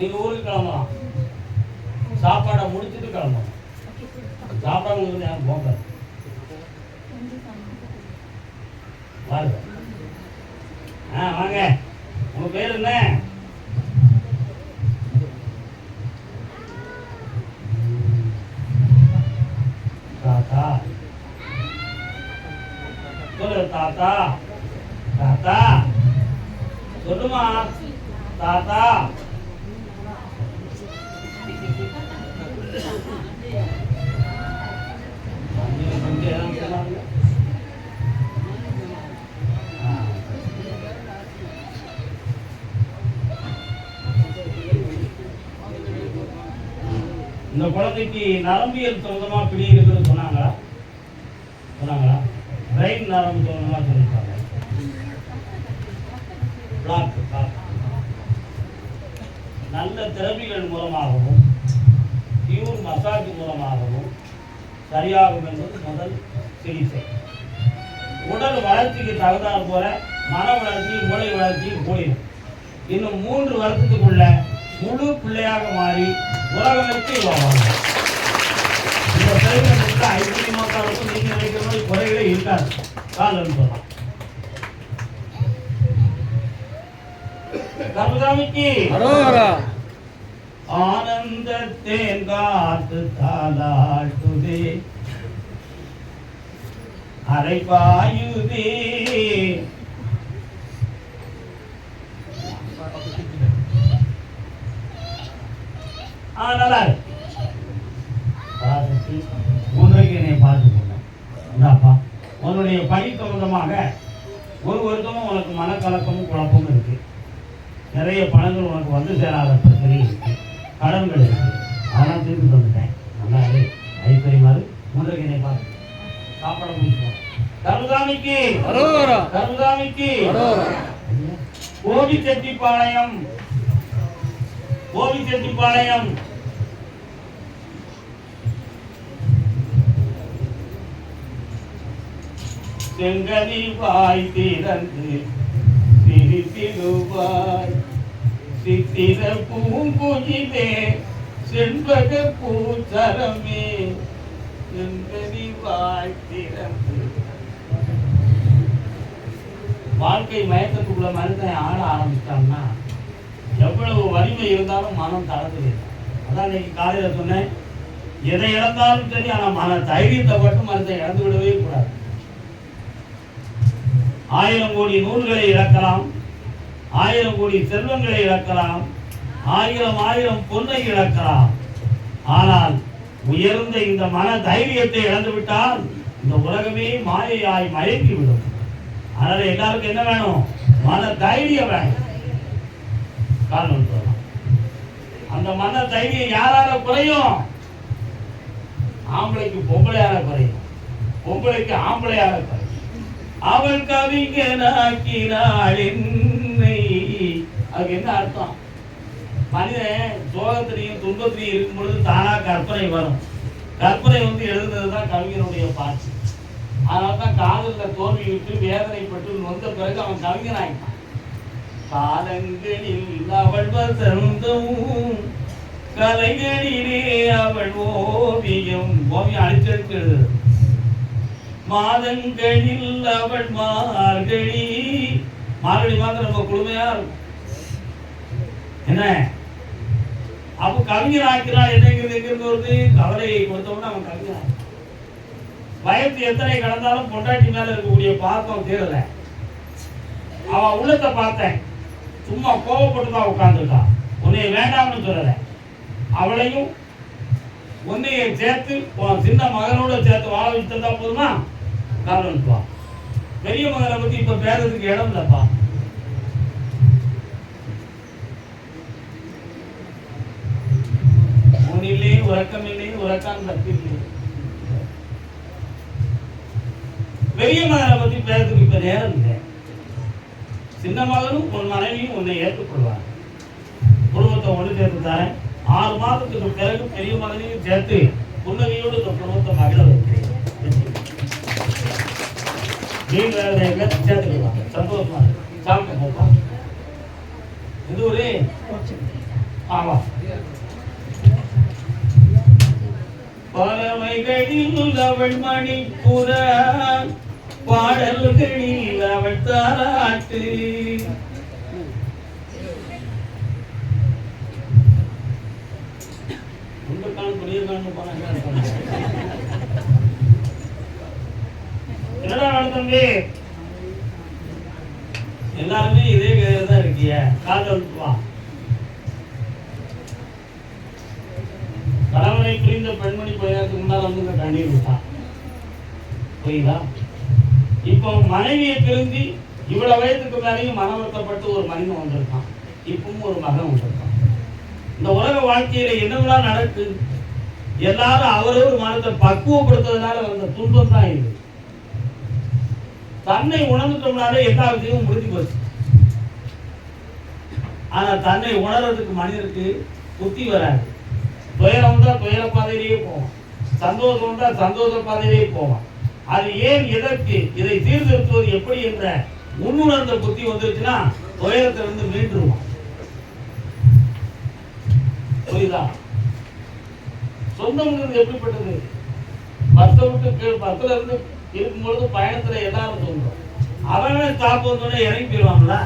நீங்க ஊருக்கு கிளம்பலாம். சாப்பாடை முடிச்சுட்டு கிளம்பலாம். சாப்பாடு ஏன் போங்க வாங்க. வாங்க. உங்க பேர் என்ன? தாத்தா. சொல்லு தாத்தா. தாத்தா சொல்லுமா. தாத்தா இந்த குழந்தைக்கு நரம்பியல் சொந்தமா பிடி இருக்குன்னு சொன்னாங்களா? பிரெயின் நரம்பு சொந்தமா சொல்லிருக்காங்க. நல்ல தெரபிகள் மூலமாகவும் பியூர் மசாஜ் மூலமாகவும் சரியாகும் என்பது முதல் சிகிச்சை. உடல் வளர்ச்சிக்கு தகுந்தால் போல மன வளர்ச்சி, மூளை வளர்ச்சி கூடிடும். இன்னும் 3 வருஷத்துக்குள்ள முழு பிள்ளையாக மாறி உலகமைக்கு இந்த பிள்ளைகளுக்கு ஐக்கியமாக்காருக்கும் நீங்க நினைக்கிற மாதிரி குறைகளே இருக்காது. காலம் சொல்லலாம். கருதாமிக்கு ஆனந்த தேங்காத்து தாளாட்டுதே அரைபாயுதே நல்லா ஒன்றைக்கு என்னை பார்த்து போனேன். இந்தாப்பா உன்னுடைய பணி சம்பந்தமாக ஒரு வருஷமும் உனக்கு மனக்கலக்கமும் குழப்பமும் இருக்கு. நிறைய பணங்கள் உனக்கு வந்து சேராத பிரச்சனை இருக்கு, கடன்கள் இருக்கு. அதெல்லாம் தீர்த்து வந்துட்டேன். நல்லா ஐஸ்வர்யமாறு ஒன்றைக்கு என்னை பார்த்து சாப்பாட முடிச்சோம். கருதாமிக்கு கருதாமிக்கு கோபிச்செட்டிப்பாளையம் கோபிச்செட்டிப்பாளையம் செங்கனி வாய் திறந்து சிரித்திடுவாய் சித்திர பூங்குயிலே செண்பக பூச்சரமே செங்கனி வாய் திறந்து. வாழ்க்கை மயக்கத்துக்குள்ள மனிதன் ஆட ஆரம்பிச்சான்னா எவ்வளவு வலிமை இருந்தாலும் மனம் தளர்ந்து. அதான் இன்னைக்கு காலையில் சொன்னேன், எதை இழந்தாலும் சரி, ஆனால் மன தைரியத்தை மட்டும் மனத்தை இழந்து விடவே கூடாது. 1000 கோடி நூல்களை இழக்கலாம், 1000 கோடி செல்வங்களை இழக்கலாம், 1000 பொன்னை இழக்கலாம். ஆனால் உயர்ந்த இந்த மன தைரியத்தை இழந்துவிட்டால் இந்த உலகமே மாயையாய் மயக்கிவிடும். அதனால எல்லாருக்கும் என்ன வேணும்? மன தைரியம் வேணும். காரணம் சொல்லலாம். அந்த மன தைரியம் யாரால குறையும்? ஆம்பளைக்கு பொம்பளையால குறையும், பொம்பளைக்கு ஆம்பளையால குறையும். அவள் கவிஞனாக்கினாள் என்னை. அதுக்கு என்ன அர்த்தம்? மனிதன் சோகத்திலையும் துன்பத்திலையும் இருக்கும் பொழுது தானா கற்பனை வரும். கற்பனை வந்து எழுதுனதுதான் கவிஞனுடைய பாட்டு. அதனால தான் காதலில் தோல்வி விட்டு வேதனைப்பட்டு வந்த பிறகு அவன் கவிஞன் ஆகிட்டான். காலங்களில் அவள் வசந்தம், கலைகளிலே அவள் ஓவியம். ஓவியம் அழிச்செடுத்து எழுதுறது. மாதங்களில் அவள் மார்கழி. மார்கழி மாதம் ரொம்ப குளுமையா இருக்கும். என்ன அப்ப கவிஞர் ஆக்கிறாள். என்னங்கிறது எங்கிருந்து வருது? கவலையை கொடுத்தவன அவன் கவிஞர். வயசு எத்தனை கடந்தாலும் பொண்டாட்டி மேல இருக்கக்கூடிய பாசம் தீரல. அவன் உள்ளத்தை பார்த்தேன், சும்மா கோவப்பட்டுதான் உட்கார்ந்துட்டான். உன்னை வேண்டாம்னு சொல்லல. அவளையும் உன்னையை சேர்த்து சின்ன மகனோட சேர்த்து வாழ வச்சுருந்தா போதுமா? காரணம்ப்பா. பெரிய மகனை பத்தி இப்ப பேசுறதுக்கு இடம் இல்லப்பா. உன்னிலே உறக்கமில்லை, உறக்கான் தப்பில்லை. பெரிய மகனை பத்தி பேசுறதுக்கு இப்ப நேரம் இல்லை. சின்ன மகனும் உன் மனைவியும் உன்னை ஏற்றுக்கொள்வார். குடும்பத்தை ஒன்று சேர்த்து தரேன். 6 மாதத்துக்கு பிறகு பெரிய மகனையும் சேர்த்து புன்னகையோடு இந்த குடும்பத்தை மகிழ வைக்கிறேன். சேர்த்துக்கலாம். சந்தோஷமா சாப்பிட்டு போப்பா. இது ஒரு ஆமா பறவைகளில் அவள் மணிப்புற பாடல்களில் அவள் தாராட்டு என்னடா நடந்தே எல்லாருமே இதே கையில தான் இருக்கிய காதல் வா கணவனை புரிந்த பெண்மணி போயதுக்கு முன்னால் வந்து கண்ணீர் விட்டான் புரியுதா இப்போ மனைவியை பிரிந்து இவ்வளவு வயதுக்கு மேலேயும் மன வருத்தப்பட்டு ஒரு மனிதன் வந்திருக்கான் இப்பவும் ஒரு மகன் வந்திருக்கான் இந்த உலக வாழ்க்கையில என்னவெல்லாம் நடக்குது எல்லாரும் அவரவர் மனத்தை பக்குவப்படுத்துறதுனால வந்த துன்பம் தான் இது தன்னை உணர்ந்துட்டோம்னாலே எல்லா விஷயமும் முடிஞ்சு போச்சு ஆனா தன்னை உணர்றதுக்கு மனிதருக்கு புத்தி வராது துயரம் தான் துயர பாதையிலேயே போவான் சந்தோஷம் தான் சந்தோஷ பாதையிலேயே போவான் அது ஏன் எதற்கு இதை சீர்திருத்துவது எப்படி என்ற உன்னுணர்ந்த புத்தி வந்துருச்சுன்னா துயரத்திலிருந்து மீண்டுருவான் புரியுதா சொந்தம்ங்கிறது எப்படிப்பட்டது பஸ்ஸை விட்டு பஸ்ல இருந்து இருக்கும்பொழுது பயணத்துல எல்லாரும் சொல்றோம் அவனே ஸ்டாப் வந்தோடனே இறங்கி போயிடுவாங்களா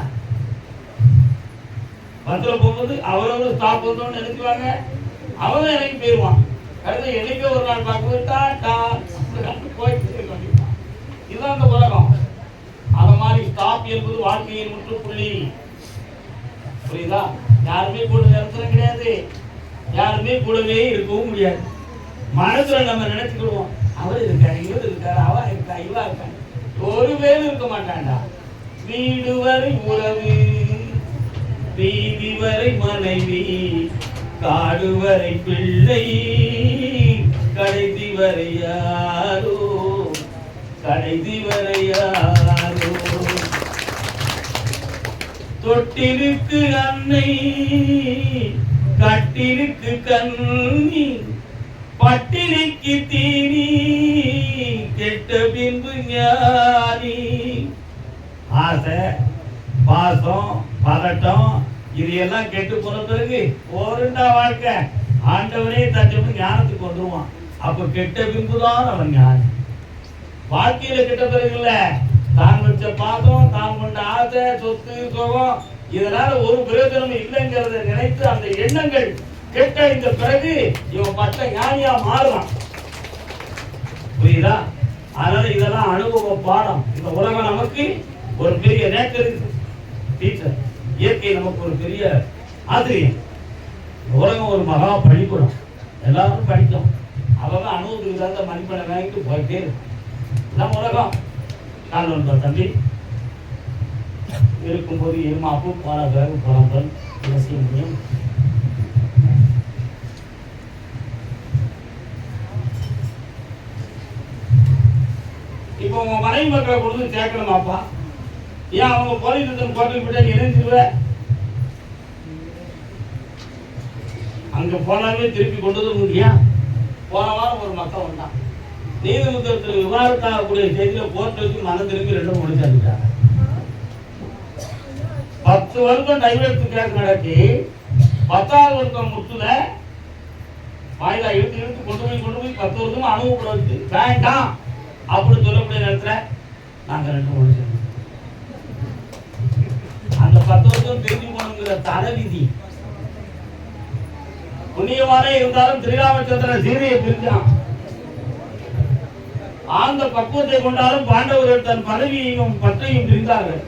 பஸ்ல போகும்போது அவரோட ஸ்டாப் வந்தோன்னு நினைச்சுவாங்க அவன் இறங்கி போயிடுவான் அடுத்து என்னைக்கோ ஒரு நாள் பார்க்கும்போது டாட்டா போயிட்டு இதுதான் அந்த உலகம் அந்த மாதிரி ஸ்டாப் என்பது வாழ்க்கையின் முற்றுப்புள்ளி புரியுதா யாருமே கூட நிறுத்தம் கிடையாது யாருமே கூடவே இருக்கவும் முடியாது மனசுல நம்ம நினைச்சுக்கிடுவோம் அவர் இருக்காரு இவர் இருக்காரு அவ இருக்கா இவா இருக்கா ஒரு பேரும் இருக்க மாட்டான்டா வீடு வரை உறவு வீதி வரை மனைவி காடு வரை பிள்ளை கடைசி வரை யாரோ கடைசி வரை யாரோ தொட்டிருக்கு அன்னை கட்டிருக்கு கண்ணி பட்டினிக்கு தீனி கெட்ட பின்பு ஞானி ஆசை பாசம் பதட்டம் இது எல்லாம் கெட்டு போன பிறகு ஒருண்டா வாழ்க்கை ஆண்டவனே தச்சவன் ஞானத்துக்கு வந்துருவான் அப்ப கெட்ட பின்புதான் அவன் ஞானி வாழ்க்கையில கெட்ட பிறகு இல்ல தான் வச்ச பாசம் தான் கொண்ட ஆசை சொத்து சுகம் இதனால ஒரு பிரயோஜனம் இல்லைங்கிறத நினைத்து அந்த எண்ணங்கள் கெட்ட இந்த பிறகு இவன் பட்ட ஞானியா மாறுறான் புரியுதா அதனால இதெல்லாம் அனுபவ பாடம் இந்த உலகம் நமக்கு ஒரு பெரிய நேச்சர் டீச்சர் இயற்கை நமக்கு ஒரு பெரிய ஆசிரியர் உலகம் ஒரு மகா பள்ளிக்கூடம் எல்லாரும் படிக்கும் அவங்க அனுபவத்துக்கு தகுந்த மதிப்பெண்ணை வாங்கிட்டு போயிட்டே இருக்கும் இதான் உலகம் கால் தம்பி இருக்கும்போது இருமாப்பு பல பிறகு புலம்பல் என்ன செய்ய முடியும் இப்போ உங்க மனைவி மக்களை கொண்டு சேர்க்கணுமாப்பா ஏன் அவங்க போலீஸ் கோர்ட்டுக்கு போயிட்டா நீ நினைச்சிருவ அங்க போனாவே திருப்பி கொண்டு வந்து முடியா போன வாரம் ஒரு மக்கள் வந்தான் நீதிமன்றத்தில் விவாதத்தாகக்கூடிய செய்தியில கோர்ட் வச்சு மனம் திரும்பி ரெண்டும் முடிச்சாங்க 10 வருஷம் டைவர்ஸ் கேஸ் நடத்தி 10வது வருஷம் முத்துல வாயிலா இழுத்து கொண்டு போய் 10 வருஷமா அனுபவப்பட வச்சு வேண்டாம் அப்படி சொல்லக்கூடிய நேரத்துல நாங்க ரெண்டும் முடிச்சோம் அந்த 10 வருஷம் தெரிஞ்சு போனோங்கிற தலைவிதி புண்ணியமானே இருந்தாலும் ஸ்ரீராமச்சந்திரன் சீதையை பிரிஞ்சான் ஆழ்ந்த பக்குவத்தை கொண்டாலும் பாண்டவர்கள் தன் பதவியையும் பற்றையும் பிரிந்தார்கள்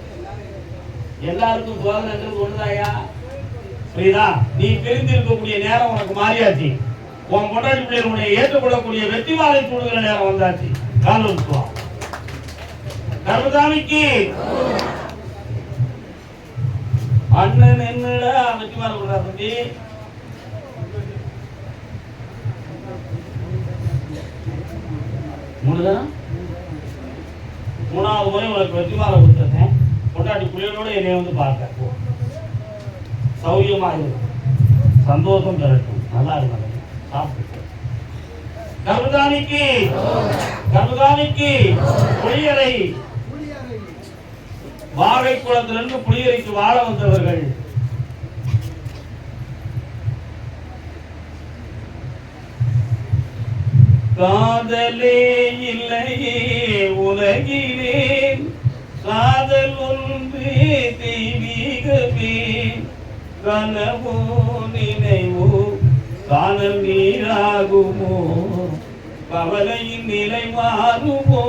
எல்லாருக்கும் சோதனைகள் ஒண்ணுதாயா புரியுதா நீ பிரிந்து இருக்கக்கூடிய நேரம் உனக்கு மாறியாச்சு உன் கொண்டாடி பிள்ளைகள் உன்னை ஏற்றுக்கொள்ளக்கூடிய வெற்றி மாலை சூடுகிற நேரம் வந்தாச்சு காலம் கர்மசாமிக்கு அண்ணன் என்னடா வெற்றி மாலை கொடுறா தம்பி மூணாவது முறை உனக்கு வெற்றி மாலை கொடுத்துருக்கேன் கொண்டாடி பிள்ளைகளோட என்னை வந்து பார்க்க சௌரியமா இருக்கும் சந்தோஷம் பெறட்டும் நல்லா இருக்கும் சாப்பிட்டு கர்மதானிக்கு புளியரை வாகை குளத்திலிருந்து புளியரைக்கு வாழ வந்தவர்கள் காதலே இல்லையே உலகிலே காதல் ஒன்று தெய்வீகமே கனவோ நினைவோ காதல் நீராகுமோ கவலையின் நிலை மாறுமோ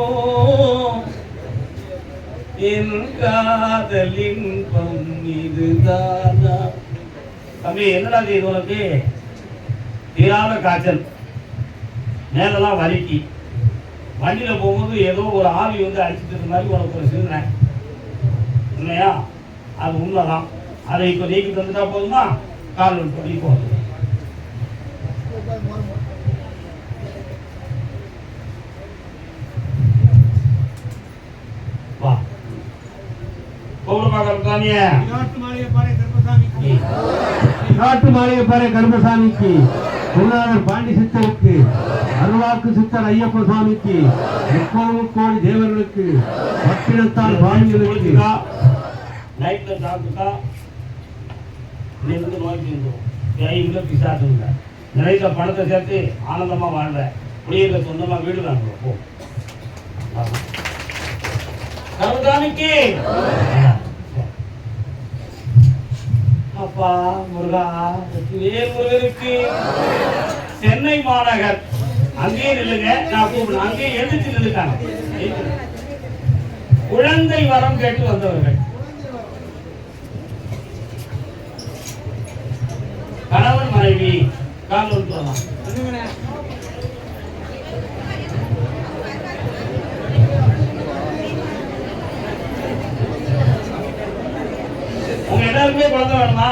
என் காதலின் இதுதானா. தம்பி என்னடா இது உனக்கு? தீராத காய்ச்சல், மேலெல்லாம் வலிக்கு, வண்டியில் போகும்போது ஏதோ ஒரு ஆவி வந்து அடிச்சுட்டு இருந்த மாதிரி உனக்கு ஒரு சிந்தனை இல்லையா? அது உண்மைதான். அதை இப்போ நீக்கி தந்துட்டா போதுமா? கால் பண்ணி போதும். வா நாட்டு மாளிகைப்பாறை கருப்பசாமிக்கு, குருநாதர் பாண்டி சித்தருக்கு, அருள்வாக்கு சித்தர் ஐயப்ப சுவாமிக்கு, முக்கோணம் கோடி தேவர்களுக்கு, பட்டினத்தால் பாண்டிகளுக்கு நைட்ல சாப்பிட்டுட்டா இருந்து நோக்கி இருந்தோம் பிசாசுங்க. நிறைய பணத்தை சேர்த்து ஆனந்தமா வாழ்ற குடியிருக்க சொந்தமா வீடு வாங்க போ. கருதாமிக்கு அப்பா முருகா வேல் முருகருக்கு சென்னை மாநகர் அங்கேயே நில்லுங்க, நான் கூப்பிடுறேன். அங்கேயே எழுதிச்சு நின்றுட்டாங்க. குழந்தை வரம் கேட்டு வந்தவர்கள், கணவன் மனைவி கால் சொல்லலாம். உங்க எல்லாருக்குமே குழந்தை வேணுமா?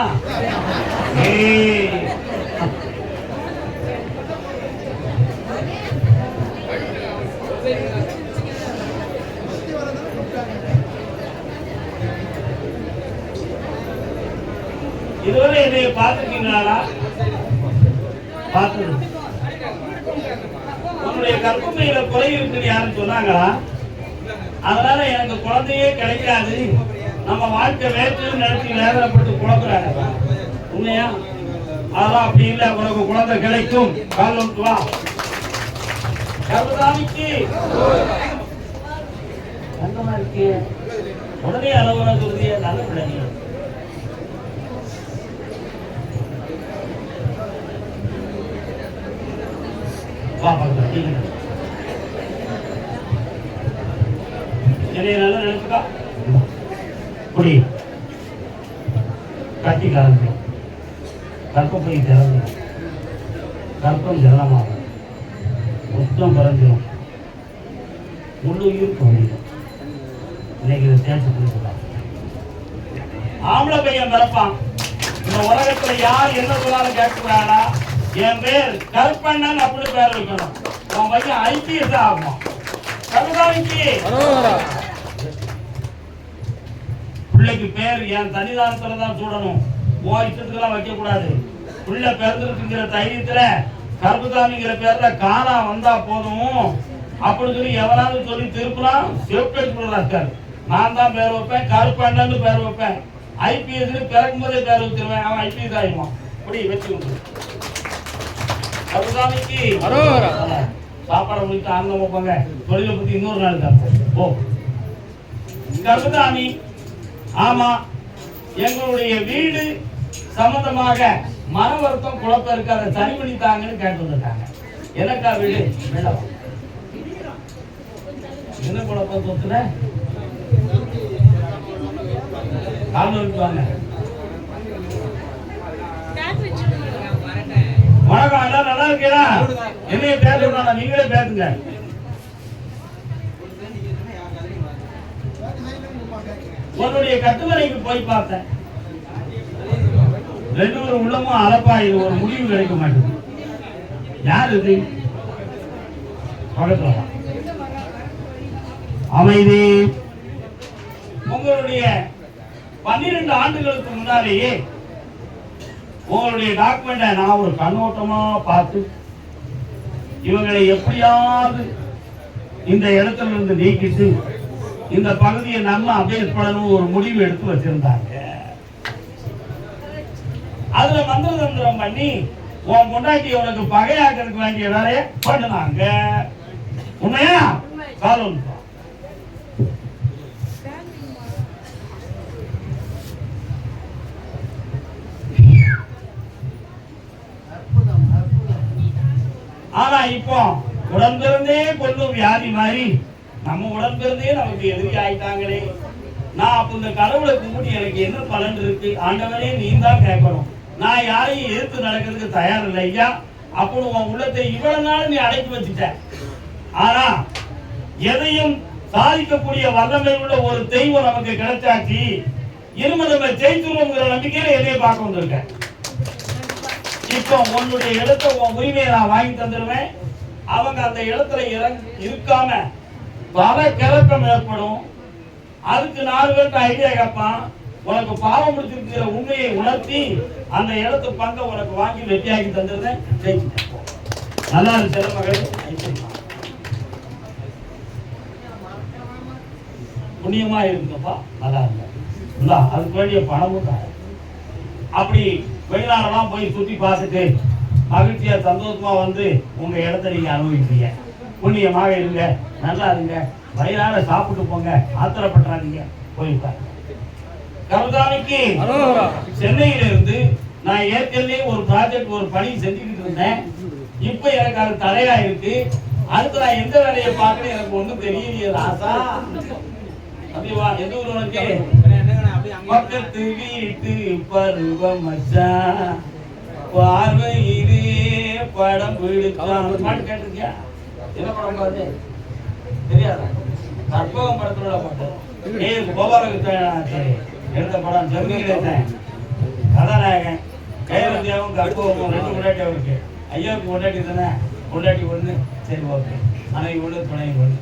இதுவரை என்னை பார்த்துருக்கீங்களா? பார்த்தது. உன்னுடைய கற்பனையில குறை இருக்குன்னு யாரும் சொன்னாங்களா? அதனால எனக்கு குழந்தையே கிடைக்காது, நம்ம வாழ்க்கை வேற்று நடத்தி வேதனைப்பட்டு குழந்தைறாங்க. உண்மையா? அதெல்லாம் அப்படி இல்லை, உனக்கு குழந்தை கிடைக்கும். கால் வந்து வா. கருதாமிக்கு சந்தமா இருக்கு. உடனே அளவுல சொல்றிய நல்ல பிள்ளை. வா பாக்க என்னைய நல்லா நினைச்சுக்கா. குடி கட்டி கலந்து கற்பப்பை திறந்து கற்பம் ஜலமாகும், மொத்தம் குறைஞ்சிடும், உள்ளுயிர் குறைஞ்சிடும். இன்னைக்கு இதை தேய்ச்சி கொடுக்கலாம். ஆம்பளை பையன் பிறப்பான். இந்த உலகத்துல யார் என்ன சொன்னாலும் கேட்கிறாரா? என் பேர் கருப்பண்ணன் அப்படி பேர் வைக்கணும். உன் பையன் ஐபிஎஸ் ஆகுமா? கருதாமிக்கு பிள்ளைக்கு பேர் என் தனிதானத்துல தான் சூடணும், உன் இஷ்டத்துக்கெல்லாம் வைக்க கூடாது. பிள்ளை பிறந்திருக்குங்கிற தைரியத்துல கருப்புசாமிங்கிற பேர்ல காணா வந்தா போதும் அப்படின்னு சொல்லி எவனாவது சொல்லி திருப்பலாம், செப்டெடுக்கிறார். நான் தான் பேர் வைப்பேன், கருப்பண்ணன்னு பேர் வைப்பேன். ஐபிஎஸ் பிறக்கும் போதே பேர் வச்சிருவேன், அவன் ஐபிஎஸ் ஆயிடுவான். இப்படி வச்சுக்கணும். கருப்புசாமிக்கு சாப்பாடை முடித்து ஆனந்தமா போங்க. தொழிலை பத்தி இன்னொரு நாள் தான் போ. கருப்புசாமி ஆமா, எங்களுடைய வீடு சம்பந்தமாக மன வருத்தம் குழப்பம் இருக்கு, அதை சரி பண்ணித்தாங்கன்னு கேட்டு வந்துட்டாங்க. எனக்கா வீடு வேண்டாம். என்ன குழப்பம் சொத்துல காரணம். வணக்கம், எல்லாரும் நல்லா இருக்கீங்களா? என்னைய பேச நீங்களே பேசுங்க. உன்னுடைய கட்டுமனைக்கு போய் பார்த்தேன், ரெண்டு ஒரு உள்ளமும் அலப்பா, இது ஒரு முடிவு கிடைக்க மாட்டேங்குது. யார் இது? அமைதி. உங்களுடைய 12 ஆண்டுகளுக்கு முன்னாலேயே உங்களுடைய டாக்குமெண்ட்டை நான் ஒரு கண்ணோட்டமா பார்த்து இவங்களை எப்படியாவது இந்த இடத்துல இருந்து நீக்கிட்டு இந்த பகுதியை நம்ம அப்டேட் பண்ணணும் ஒரு முடிவு எடுத்து வச்சிருந்தாங்க. அதுல மந்திர தந்திரம் பண்ணி உன் பொண்டாட்டி உனக்கு பகையாக்கிறதுக்கு வேண்டிய வேலையை பண்ணுனாங்க. உண்மையா? காலம் ஆனா இப்போ உடன்பிறந்தே கொல்லும் வியாதி மாதிரி நம்ம உடன்பிறந்தே நமக்கு எதிரி ஆயிட்டாங்களே. நான் அப்ப இந்த கடவுளை கும்பிட்டு எனக்கு என்ன பலன் இருக்கு? ஆண்டவனே நீ தான் கேட்கணும். நான் யாரையும் எதிர்த்து நடக்கிறதுக்கு தயார் இல்லை ஐயா. அப்போ உன் உள்ளத்தை இவ்வளவு நாள் நீ அடக்கி வச்சுட்ட. ஆனா எதையும் சாதிக்கக்கூடிய வல்லமை உள்ள ஒரு தெய்வம் நமக்கு கிடைச்சாச்சு. இனிமே நம்ம ஜெயிச்சுருவோங்கிற நம்பிக்கையில எதையும் பார்க்க வந்திருக்கேன். இப்போ உன்னுடைய இடத்தை உன் உரிமையை நான் வாங்கி தந்துடுவேன். அவங்க அந்த இடத்துல இருக்காம பல கிறக்கம் ஏற்படும். அதுக்கு 4 பேருக்கு ஐடியா கேட்பான். உனக்கு பாவம் முடிச்சிருக்கிற உண்மையை உணர்த்தி அந்த இடத்து பங்கை உனக்கு வாங்கி வெட்டியாக்கி தந்துருந்தேன். நல்லா இருக்கு மகள், புண்ணியமா இருக்குப்பா, நல்லா இல்ல அதுக்கு வேண்டிய பணமும் தான். அப்படி வெளிநாடெல்லாம் போய் சுற்றி பார்த்துட்டு மகிழ்ச்சியா சந்தோஷமா வந்து உங்க இடத்த நீங்க அனுபவிக்கிறீங்க. புண்ணியமாக இருங்க, நல்லா இருங்க, வயிறார சாப்பிட்டு போங்க, ஆத்திரப்பட்டுறாதீங்க, போயிருக்காங்க. கருதானிக்கு சென்னையில இருந்து நான் ஏற்கனவே ஒரு ப்ராஜெக்ட் ஒரு பணி செஞ்சுக்கிட்டு இருந்தேன். இப்ப எனக்கு அது தடையா இருக்கு. அடுத்து நான் எந்த வேலையை பார்க்கணும் எனக்கு ஒண்ணும் தெரியலையே ராசா. அப்படிவா எந்த ஊர் உனக்கு? பக்கத்து வீட்டு பருவம் மச்சான் பார்வையிலே படம் பிடிச்சான். பாட்டு கேட்டிருக்கியா? என்ன படம் பாரு தெரியாதா? கற்பகம் படத்தோட பாட்டு கோபாலகிருஷ்ண எடுத்த படம். ஜெமினியில கதாநாயகன் கைரத்தியாவும் கற்பகமும் 2 கொண்டாட்டி அவருக்கு. ஐயாவுக்கு கொண்டாட்டி தானே, கொண்டாட்டி ஒண்ணு. சரி ஓகே, அன்னைக்கு ஒண்ணு துணை ஒண்ணு.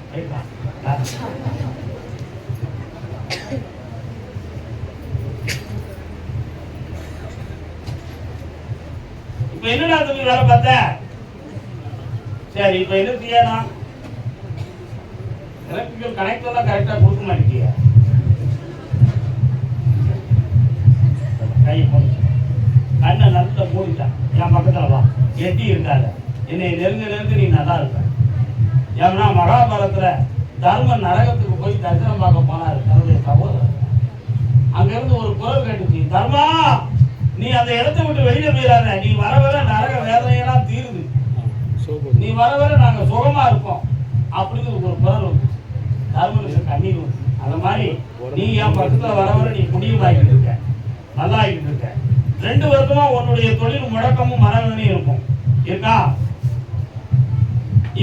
இப்ப என்னடா தம்பி வேலை பார்த்த? சரி இப்ப என்ன செய்யணும்? எலக்ட்ரிக்கல் கனெக்ட் எல்லாம் கரெக்டா கொடுக்க மாட்டேங்கிய. கை கண்ணை நல்லா மூடிட்டான். என் பக்கத்துல வா, எட்டி இருக்காத, என்னை நெருங்க நீ நல்லா இருப்ப. ஏன்னா மகாபாரதத்துல தர்மன் நரகத்துக்கு போய் தரிசனம் பார்க்க போனாரு தன்னுடைய சகோதரர். அங்க இருந்து ஒரு குரல் கேட்டுச்சு, தர்மா நீ அந்த இடத்தை விட்டு வெளியில போயிடாத, நீ வர வர நரக வேதனையெல்லாம் தீருது, நீ வர வர நாங்க சுகமா இருப்போம் அப்படின்னு ஒரு குரல் வந்து தர்மனுக்கு கண்ணீர் வந்து. அந்த மாதிரி நீ என் பக்கத்துல வர வர நீ குடியுமாக்கிட்டு இருக்க, நல்லா ஆகிட்டு இருக்க. 2 வருஷமா உன்னுடைய தொழில் முடக்கமும் மனவேதனையும் இருக்கும் இருக்கா?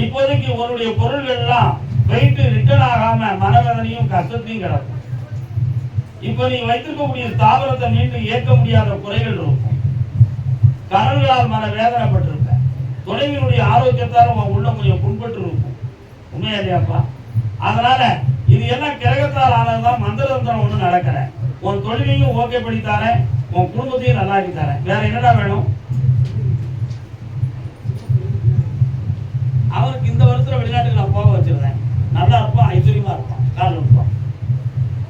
இப்போதைக்கு உன்னுடைய பொருள்கள் எல்லாம் போயிட்டு ரிட்டர்ன் ஆகாம மனவேதனையும் கஷ்டத்தையும் கிடக்கும். இப்ப நீ வைத்திருக்கக்கூடிய ஸ்தாபனத்தை மீண்டும் இயக்க முடியாத குறைகள் இருக்கும். கடன்களால் மன வேதனைப்பட்டிருப்ப. துணைவினுடைய ஆரோக்கியத்தால் உன் உள்ள கொஞ்சம் புண்பட்டு இருக்கும். உண்மையா இல்லையாப்பா? அதனால இது எல்லாம் கிரகத்தால் ஆனதுதான். மந்திரதந்திரம் ஒண்ணு நடக்கல. உன் தொழிலையும் ஓகே பண்ணி தரேன், உன் குடும்பத்தையும் நல்லா ஆக்கி தரேன். வேற என்னடா வேணும்? அவருக்கு இந்த வருஷத்துல வெளிநாட்டுக்கு நான் போக வச்சிருந்தேன். நல்லா இருப்பான், ஐஸ்வர்யமா இருப்பான், கால் இருப்பான்.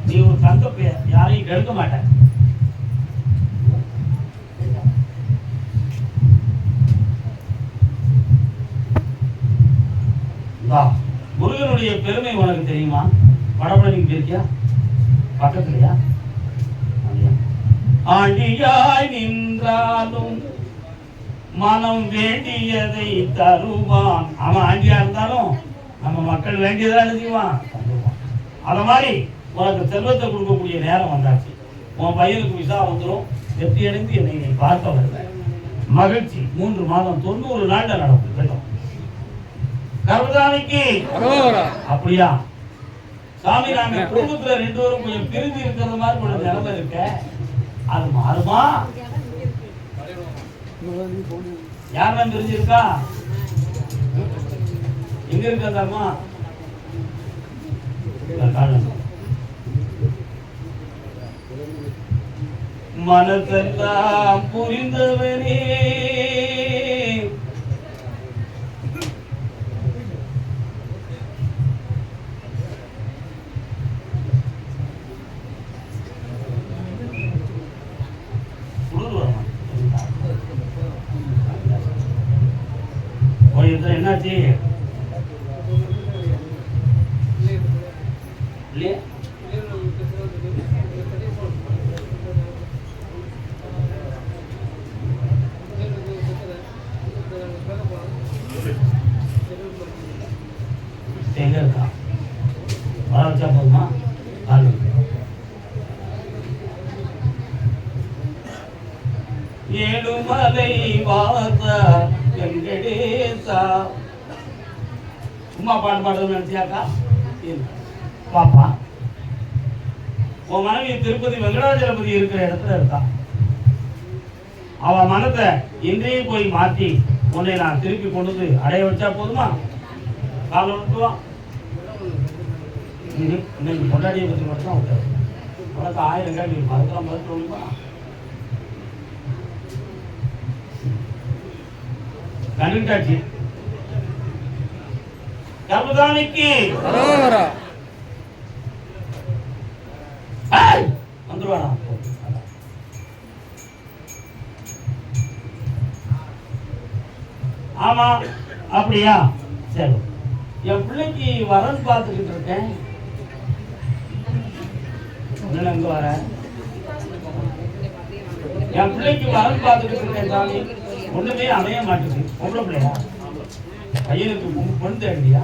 நீ ஒரு தங்க பேர், யாரையும் கெடுக்க மாட்டேன். முருகனுடைய பெருமை உனக்கு தெரியுமா? வடபழனிக்கு போயிருக்கியா? பக்கத்துலயா? ஆண்டியாய் நின்றாலும் மனம் வேண்டியதை தருவான். அவன் ஆண்டியா இருந்தாலும் நம்ம மக்கள் வேண்டியதா செய்வான், தருவான். அத மாதிரி உனக்கு செல்வத்தை கொடுக்கக்கூடிய நேரம் வந்தாச்சு. உன் பையனுக்கு விசா வந்துடும். எப்படி அடைந்து என்னை நீ பார்க்க வருவேன். மகிழ்ச்சி 3 மாதம் 90 நாள்ல நடக்கும் கேட்டோம். கர்மதானிக்கு அப்படியா சாமி? நாங்க குடும்பத்துல 2 பேரும் கொஞ்சம் பிரிஞ்சு இருக்கிறது மாதிரி ஒரு நிலைமை இருக்க, அது மாறுமா? யாரெல்லாம் பிரிஞ்சிருக்கா? எங்க இருக்காமா? மனசெல்லாம் புரிந்தவனே என்னாச்சு இல்லையா? எங்க இருக்கா வர வச்சா போதுமா? கால் ஏழுமலை வாசா வெங்கடேசா. சும்மா பாட்டு பாடுறது நினைச்சியாக்கா? பாப்பா உன் மனைவி திருப்பதி வெங்கடாஜலபதி இருக்கிற இடத்துல இருக்கா. அவ மனத்தை இன்றையே போய் மாற்றி உன்னை நான் திருப்பி கொண்டு வந்து அடைய வச்சா போதுமா? கால விட்டுவா. இன்னைக்கு கொண்டாடியை பற்றி மட்டும் தான் விட்டாரு. உனக்கு 1000 கேள்வி இருக்கும். அதுக்கெல்லாம் பதில் சொல்லுமா? கண்டுட்டாச்சு. கர்மதானிக்கு வந்துருவானா? ஆமா அப்படியா? சரி, என் பிள்ளைக்கு வரன் பார்த்துக்கிட்டு இருக்கேன். எங்க வர? என் பிள்ளைக்கு வரன் பார்த்துக்கிட்டு இருக்கேன் சாமி. ஒண்ணுமே அமைய மாட்டேங்குது. பொம்பளை பிள்ளையா? பையனுக்கு பொண்ணு தேடுதியா?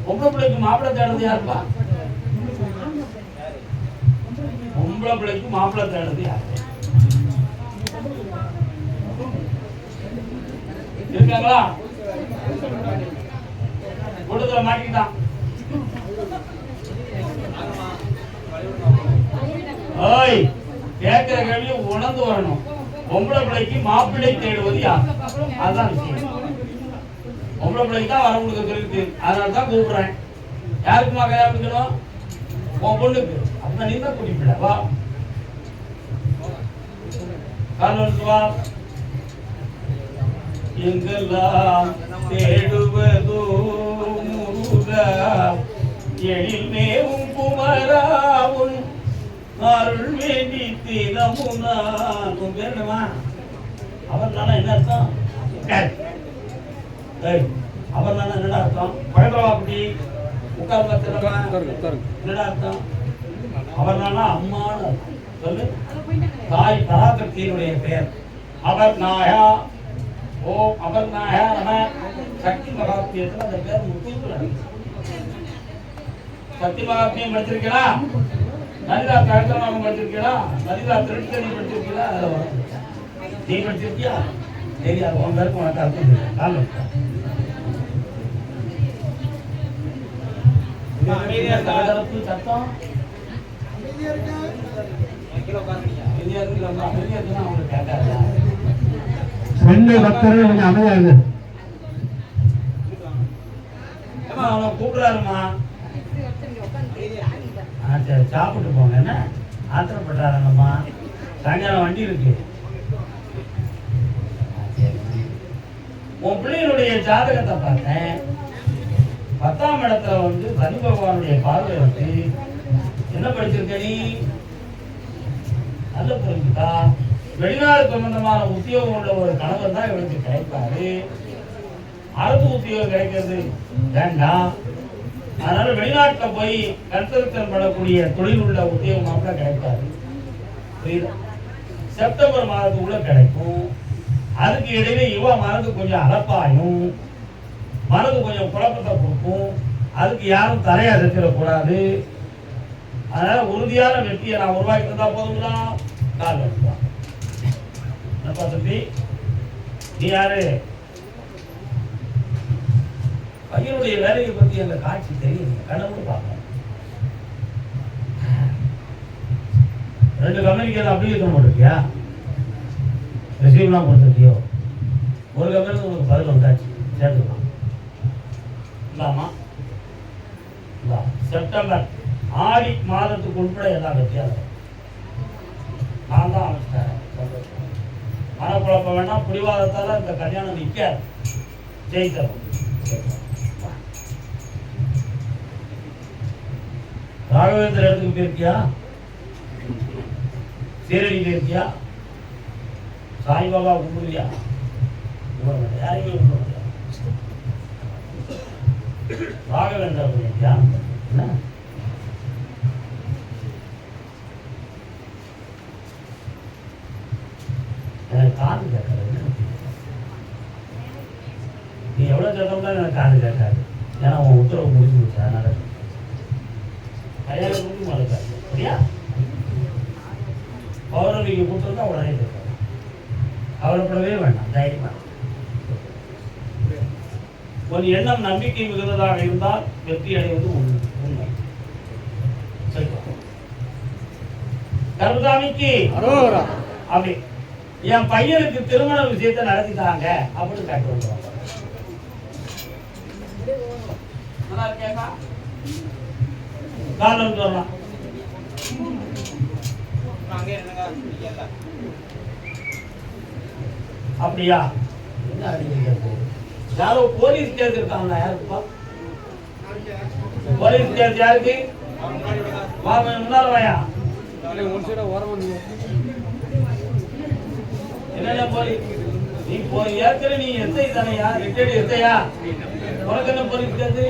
பொம்பளை பிள்ளைக்கு மாப்பிள்ளை தேடுறது யாருப்பா? பொம்பளை பிள்ளைக்கு மாப்பிள்ளை தேடுறது யாரு இருக்காங்களா? கூட்டத்துல மாட்டிக்கிட்டான். ஓய், கேட்கிற கேள்வியை உணர்ந்து வரணும். பொம்பளை பிள்ளைக்கு மாப்பிள்ளை தேடுவது யார்? அதுதான் விஷயம். பொம்பளை பிள்ளைக்கு தான் வர கொடுக்க இருக்கு. அதனால தான் கூப்பிடுறேன். யாருக்குமா கல்யாணம் பண்ணிக்கணும்? உன் பொண்ணுக்கு. அப்படின்னா நீ தான் கூட்டிப்பிட. வா, காரணம் வா. எங்கெல்லாம் தேடுவதோ முருகா, எழில் மேவும் குமராவும் அருள் வேண்டி தினமுனா. உன் பேர் என்னவா? அவர் நானா என்ன அர்த்தம்? அவர் நானா என்னடா அர்த்தம்? பழக்கவா அப்படி உட்கார் பார்த்து என்னடா அர்த்தம்? அவர் நானா அம்மான்னு சொல்லு. தாய் பராசக்தியினுடைய பெயர் அவர் நாயா. ஓ அவர் நாயா நம. சக்தி மகாத்மியத்தில் அந்த பேர் முக்கியம். சக்தி மகாத்மியம் படிச்சிருக்கீங்களா? லலிதா கழகமாக படிச்சிருக்கீங்களா? லலிதா திருத்தணி படிச்சிருக்கீங்களா? நீ படிச்சிருக்கியா? தெரியாது. உன் பேருக்கு உனக்கு அர்த்தம் தெரியும். காலம் சத்தம் சென்னை பக்தர்கள் கொஞ்சம் அமைதியாக கூப்பிடாருமா. சரி, சாப்பிட்டு போங்க. என்ன ஆத்திரப்பட்டாரங்கம்மா? சாயங்காலம் வண்டி இருக்கு. உன் பிள்ளைகளுடைய ஜாதகத்தை பார்த்தேன். 10ஆம் இடத்துல வந்து சனி பகவானுடைய பார்வை வந்து என்ன படிச்சிருக்க நீ? நல்ல புரிஞ்சுக்கா. வெளிநாடு சம்பந்தமான உத்தியோகம் உள்ள ஒரு கணவர் தான் இவருக்கு கிடைப்பாரு. அரசு உத்தியோகம் கிடைக்கிறது வேண்டாம். அதனால வெளிநாட்டுல போய் கன்ஸ்ட்ரக்ஷன் பண்ணக்கூடிய தொழில் உள்ள உத்தியோகம் மாப்பிள்ள கிடைப்பாரு. புரியுதா? செப்டம்பர் மாதத்துக்குள்ள கிடைக்கும். அதுக்கு இடையில இவ மனது கொஞ்சம் அலப்பாயும், மனது கொஞ்சம் குழப்பத்தை கொடுக்கும். அதுக்கு யாரும் தலையா செஞ்சிடக்கூடாது. அதனால உறுதியான வெற்றியை நான் உருவாக்கி தந்தா போதுங்களா? கால் எடுத்துவான். என்னப்பா தம்பி, நீ யாரு? பையனுடைய வேலையை பத்தி அந்த காட்சி தெரியும். கனவு பார்க்கணும். 2 கம்பெனிக்கு அப்ளிகேஷன் போட்டிருக்கியா? ரிசீவ்லாம் கொடுத்துருக்கியோ? ஒரு கம்பெனிக்கு உங்களுக்கு பதில் வந்தாச்சு. சேர்த்துக்கலாம். இல்லாமா செப்டம்பர் ஆடி மாதத்துக்கு உட்பட எல்லாம் வெற்றியாளர் நான் தான் அமைச்சிட்டேன். மனக்குழப்பம் வேண்டாம். பிடிவாதத்தால இந்த கல்யாணம் நிற்காது. ஜெயித்தரும். ராகவேந்திர இடத்துக்கு போயிருக்கியா? சீரடி போயிருக்கியா? சாய்பாபா கும்பிடுவியா? யாரையுமே கும்பிட முடியாது. ராகவேந்திர புண்ணியா என்ன எனக்கு காது கேட்காது. நீ எவ்வளோ சத்தம் தான் எனக்கு காது கேட்காது. ஏன்னா உன் உத்தரவு முடிஞ்சு விட்டு அதனால கல்யாணம் முடிஞ்சு மறக்காது. சரியா? பௌர்ணமிக்கு கூப்பிட்டு உடனே கேட்காது. கவலைப்படவே வேண்டாம், தைரியமா. உன் எண்ணம் நம்பிக்கை மிகுந்ததாக இருந்தால் வெற்றி அடைவது உண்மை. கருதாமிக்கு அப்படி என் பையனுக்கு திருமண விஷயத்தை நடத்திட்டாங்க அப்படின்னு கேட்டு காரணம் சொல்லலாம். அப்படியா? யாரோ போலீஸ் கேஸ் இருக்காங்க. யாருக்குப்பா போலீஸ் கேஸ்? யாருக்கு? முன்னால வாயா. என்னென்ன போலீஸ்? நீ போய் ஏற்கனவே நீ எஸ்ஐ தானையா? ரிட்டையர்டு எஸ்ஐயா? உனக்கு என்ன போலீஸ் கேஸ்?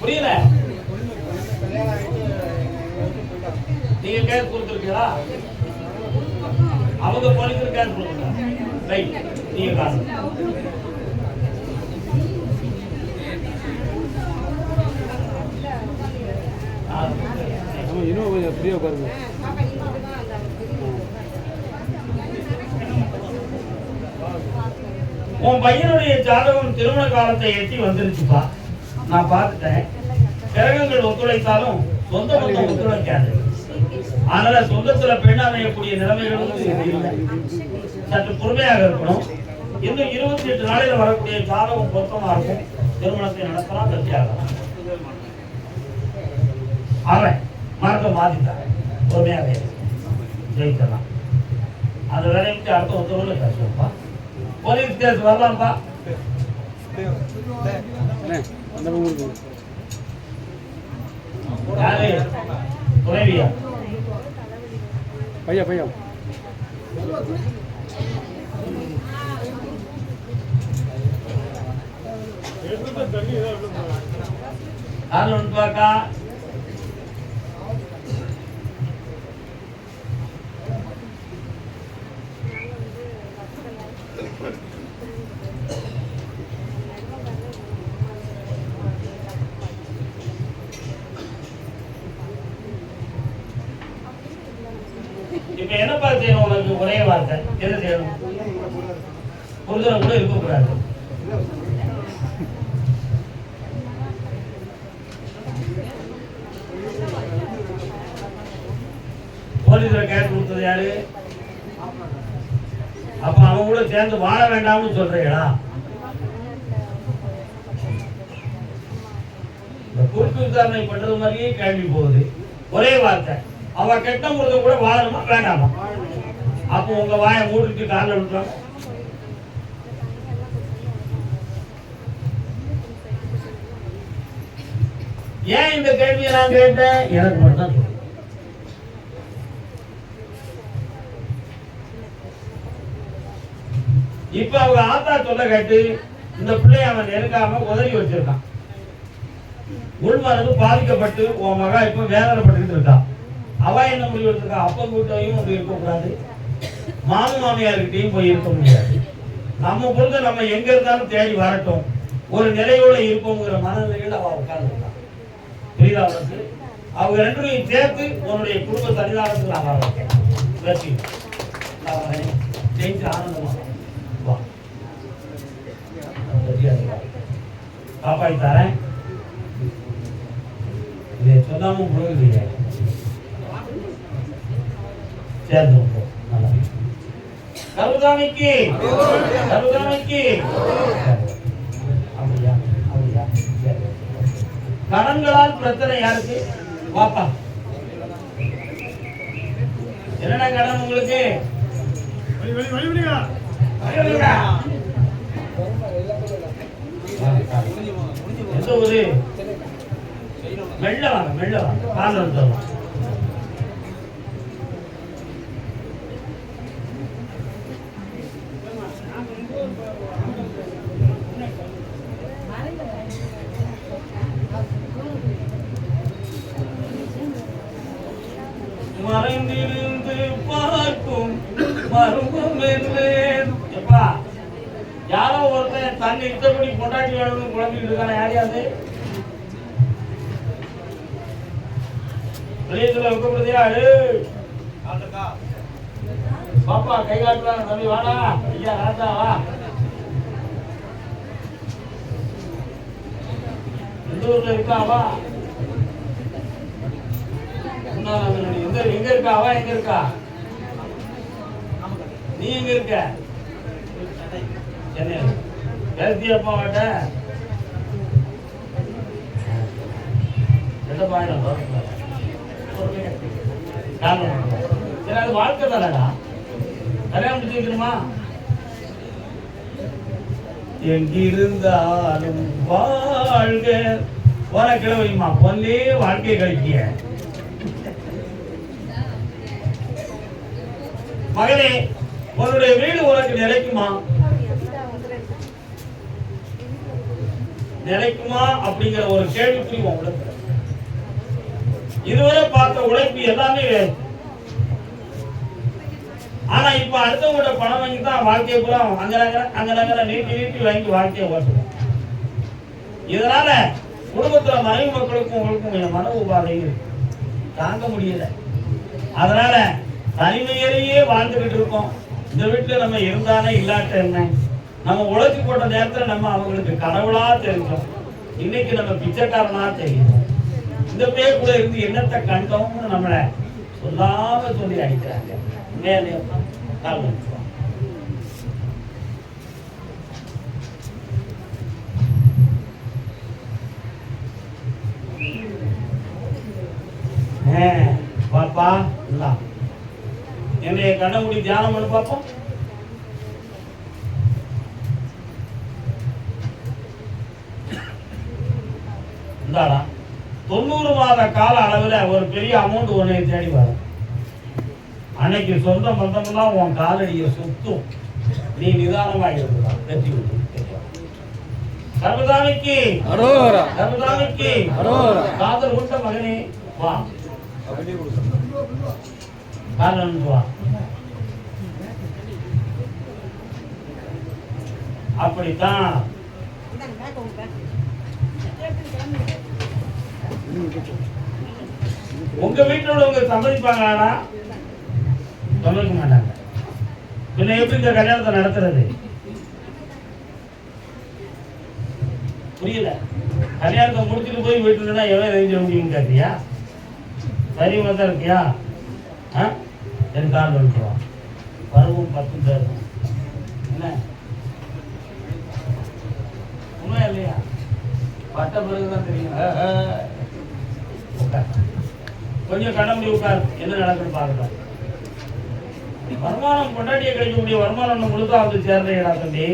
புரியல. நீங்க கேஸ் கொடுத்துருக்கீங்களா? அவங்க போலீஸ் கேஸ் கொடுத்துருக்காங்க. ரைட், நீங்க காசு உன் பையனுடைய ஜாதகம் திருமண காலத்தை எட்டி வந்துருச்சுப்பா. நான் பார்த்துட்டேன். கிரகங்கள் ஒத்துழைத்தாலும் சொந்த பந்தம் ஒத்துழைக்காது. அதனால சொந்தத்துல பெண் அமையக்கூடிய நிலைமைகளும் இல்லை. சற்று பொறுமையாக இருக்கணும். இன்னும் 28 நாளில் வரக்கூடிய ஜாதகம் பொருத்தமா இருக்கும். திருமணத்தை நடத்தலாம், வெற்றியாகலாம். அவன் மார்க்கம் மாத்திட்டான். பொறுமையாக ஜெயிக்கலாம். அந்த வேலைக்கு அடுத்த ஒருத்தவங்க பேசுவோம்ப்பா. Police case வரலாம்ப்பா. யாரு துணைவியா? பையா பையா யாரு ஒன்றுப்பாக்கா? இப்ப என்னப்பா செய்யணும்? உனக்கு ஒரே வார்த்தை, என்ன செய்யணும்? புரிதல கூட இருக்கக்கூடாது. போலீஸ்ல கேஸ் கொடுத்தது யாரு? அப்ப அவன் கூட சேர்ந்து வாழ வேண்டாம்னு சொல்றீங்களா? இந்த குறுக்கு விசாரணை பண்றது மாதிரியே கேள்வி போகுது. ஒரே வார்த்தை, அவ கெட்ட முறையை கூட வாழணுமா வேண்டாமா? அப்போ உங்க வாயை மூடிட்டு காலில் விட்டுறாங்க. ஏன் இந்த கேள்வியை நான் கேட்டேன்? எனக்கு மட்டும் தான். இப்ப அவங்க ஆத்தா சொல்ல கேட்டு இந்த பிள்ளைய அவன் நெருங்காம உதறி வச்சிருக்கான். உள்மனது பாதிக்கப்பட்டு உன் மகா இப்ப வேதனைப்பட்டு இருக்கான். அவ என்ன முடிவு எடுத்திருக்கா? அப்ப கூட்டையும் அப்படி இருக்கக்கூடாது, மாமு மாமியார்கிட்டையும் போய் இருக்க முடியாது. நம்ம பொழுது நம்ம எங்க இருந்தாலும் தேடி வரட்டும், ஒரு நிலையோட இருப்போங்கிற மனநிலையில் அவ உட்கார்ந்துருக்கான். புரியுதா அவனுக்கு? அவங்க ரெண்டையும் சேர்த்து உன்னுடைய குடும்ப சன்னிதானத்துக்கு நான் வர வைக்கேன். வெற்றி ஜெயிச்சு ஆனந்தமா வா, காப்பாற்றி தரேன். இதை சொல்லாம முழுகுறீங்க. சேர்ந்து கருதாமிக்கு கருதாமிக்கு அப்படியா அப்படியா? கடன்களால் பிரச்சனை யாருக்கு? வாப்பா, என்னடா கடன் உங்களுக்கு? எந்த ஊரு? மெல்ல வாங்க, மெல்ல வாங்க, கால் வந்துடலாம். மறைந்திருந்து பார்க்கும் மர்மம் எப்பா யாரோ ஒருத்தன் தன்னை இஷ்டப்படி கொண்டாட்டி வேணும்னு குழம்பிட்டு இருக்கான யாரையாது வெளியத்துல வைக்கப்படுதியா பாப்பா கை காட்டுறாங்க தம்பி வாடா ஐயா ராஜா வா எந்த ஊர்ல இருக்கா வா எங்க இருக்கா அவ எங்க இருக்கா நீ எங்க இருக்க சென்னை அப்பா வாட்ட அது வாழ்க்கை தானடா கல்யாணம் முடிச்சு வைக்கணுமா எங்கிருந்தாலும் வாழ்க போன கிழவையுமா பொன்னே வாழ்க்கையை கழிக்கிய மகனே உன்னுடைய வீடு உனக்கு நிலைக்குமா நிலைக்குமா அப்படிங்கிற ஒரு கேள்விக்குறி உங்களுக்கு இதுவரை பார்த்த உழைப்பு எல்லாமே வேறு ஆனா இப்ப அடுத்தவங்களோட பணம் வாங்கி தான் வாழ்க்கையை பூரா அங்க நீட்டி வாங்கி வாழ்க்கையை ஓட்டுவோம் இதனால குடும்பத்துல மனைவி மக்களுக்கும் உங்களுக்கும் மன உபாதை தாங்க முடியல அதனால தனிமையிலேயே வாழ்ந்துகிட்டு இருக்கோம் இந்த வீட்டுல நம்ம இருந்தானே இல்லாட்ட என்ன நம்ம உழைச்சி போட்ட நேரத்துல நம்ம அவங்களுக்கு கடவுளா தெரிஞ்சோம் இன்னைக்கு நம்ம பிச்சைக்காரனா தெரியும் இந்த பேர் கூட இருந்து என்னத்தை கண்டோம்னு நம்மள சொல்லாம சொல்லி அடிக்கிறாங்க மேலே பாப்பா என்னைய கண்ண மூடி தியானம் பண்ணு பாப்போம் இந்தாடா 90 மாத கால அளவுல ஒரு பெரிய அமௌண்ட் உன்னை தேடி வரும் அன்னைக்கு சொந்த பந்தமெல்லாம் உன் காலடியை சுத்தும் நீ நிதானமாக இருந்தான் வெற்றி விட்டு சர்வதாமிக்கு சர்வதாமிக்கு காதல் உண்ட மகனே வா காதல் வா அப்படித்தான் உங்க வீட்டுல உள்ளவங்க சம்மதிப்பாங்களா சம்மதிக்க மாட்டாங்க பின்ன எப்படி இந்த கல்யாணத்தை நடத்துறது புரியல கல்யாணத்தை முடிச்சுட்டு போய் வீட்டுல எவ்வளவு எழுதி முடியும் கேட்டியா சரிவா தான் இருக்கியா என் கால் வந்துடுவான் பருவம் 10 தரும் என்ன உண்மையா இல்லையா பட்ட பிறகுதான் தெரியும் கொஞ்சம் கடம்பி உட்கார் என்ன நடக்குன்னு பார்க்கலாம் வருமானம் கொண்டாடிய கிடைக்கக்கூடிய வருமானம் முழுக்க வந்து சேர்றீங்களா தம்பி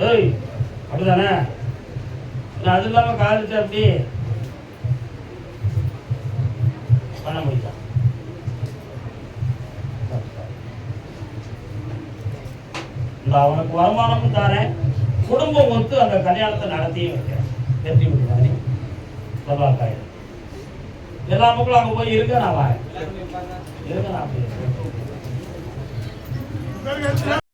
ஏய் அப்படிதானே அது இல்லாம காலிச்சு அப்படி பண்ண முடியும் இந்த அவனுக்கு வருமானமும் தானேன் குடும்பம் ஒத்து அந்த கல்யாணத்தை நடத்தியும் வைக்கிறேன் வெற்றி விடுவானே பிரபாக்காய் எல்லா மக்களும் அங்க போய் இருக்க நான் வரேன் இருக்க நான்